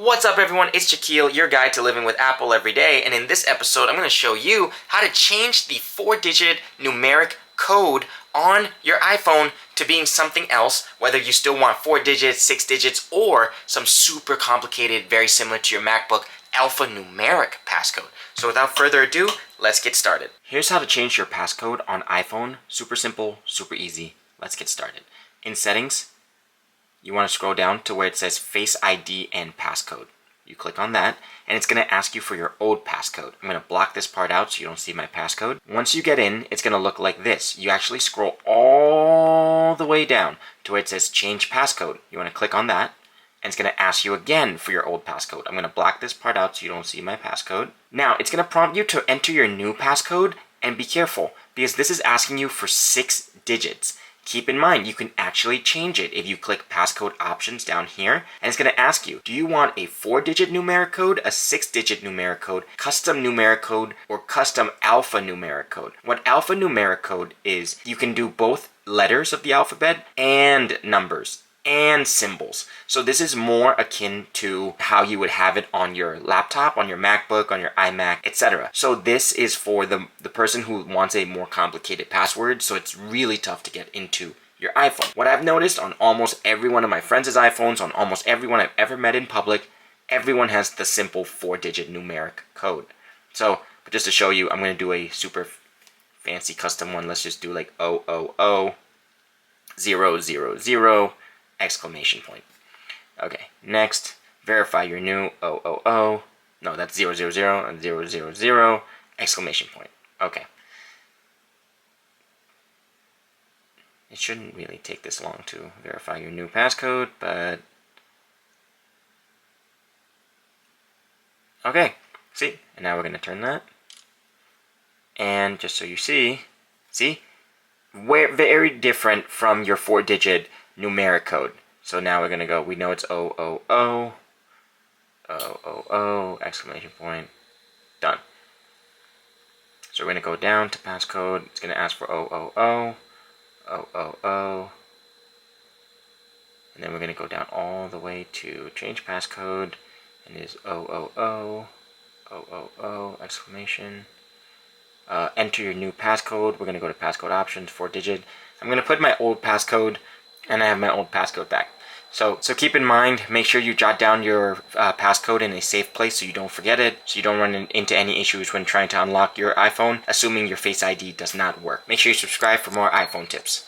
What's up everyone, it's Shaquille, your guide to living with Apple every day, and in this episode I'm going to show you how to change the 4-digit numeric code on your iPhone to being something else, whether you still want 4 digits, 6 digits, or some super complicated, very similar to your MacBook, alphanumeric passcode. So without further ado, let's get started. Here's how to change your passcode on iPhone. Super simple, super easy. Let's get started. In settings, you want to scroll down to where it says Face ID and Passcode. You click on that, and it's going to ask you for your old passcode. I'm going to block this part out so you don't see my passcode. Once you get in, it's going to look like this. You actually scroll all the way down to where it says Change Passcode. You want to click on that, and it's going to ask you again for your old passcode. I'm going to block this part out so you don't see my passcode. Now, it's going to prompt you to enter your new passcode, and be careful, because this is asking you for 6 digits. Keep in mind, you can actually change it if you click passcode options down here, and it's going to ask you, do you want a 4-digit numeric code, a 6-digit numeric code, custom numeric code, or custom alphanumeric code? What alphanumeric code is, you can do both letters of the alphabet and numbers and symbols. So this is more akin to how you would have it on your laptop, on your MacBook, on your iMac, etc. So this is for the person who wants a more complicated password, so it's really tough to get into your iPhone. What I've noticed on almost every one of my friends' iPhones, on almost everyone I've ever met in public, everyone has the simple 4-digit numeric code. So, but just to show you, I'm going to do a super fancy custom one. Let's just do like 000 000 exclamation point. Okay, next, verify your new 000, no, that's 000 and 000 exclamation point. Okay. It shouldn't really take this long to verify your new passcode, but okay, see, and now we're going to turn that, and just so you see, we're very different from your 4-digit numeric code. So now we're going to go, we know it's 000, 000, exclamation point, done. So we're going to go down to passcode, it's going to ask for 000, 000, and then we're going to go down all the way to change passcode, and it is 000, 000, exclamation. Enter your new passcode, we're going to go to passcode options, 4-digit. I'm going to put my old passcode, and I have my old passcode back. So keep in mind, make sure you jot down your passcode in a safe place so you don't forget it, so you don't run into any issues when trying to unlock your iPhone, assuming your Face ID does not work. Make sure you subscribe for more iPhone tips.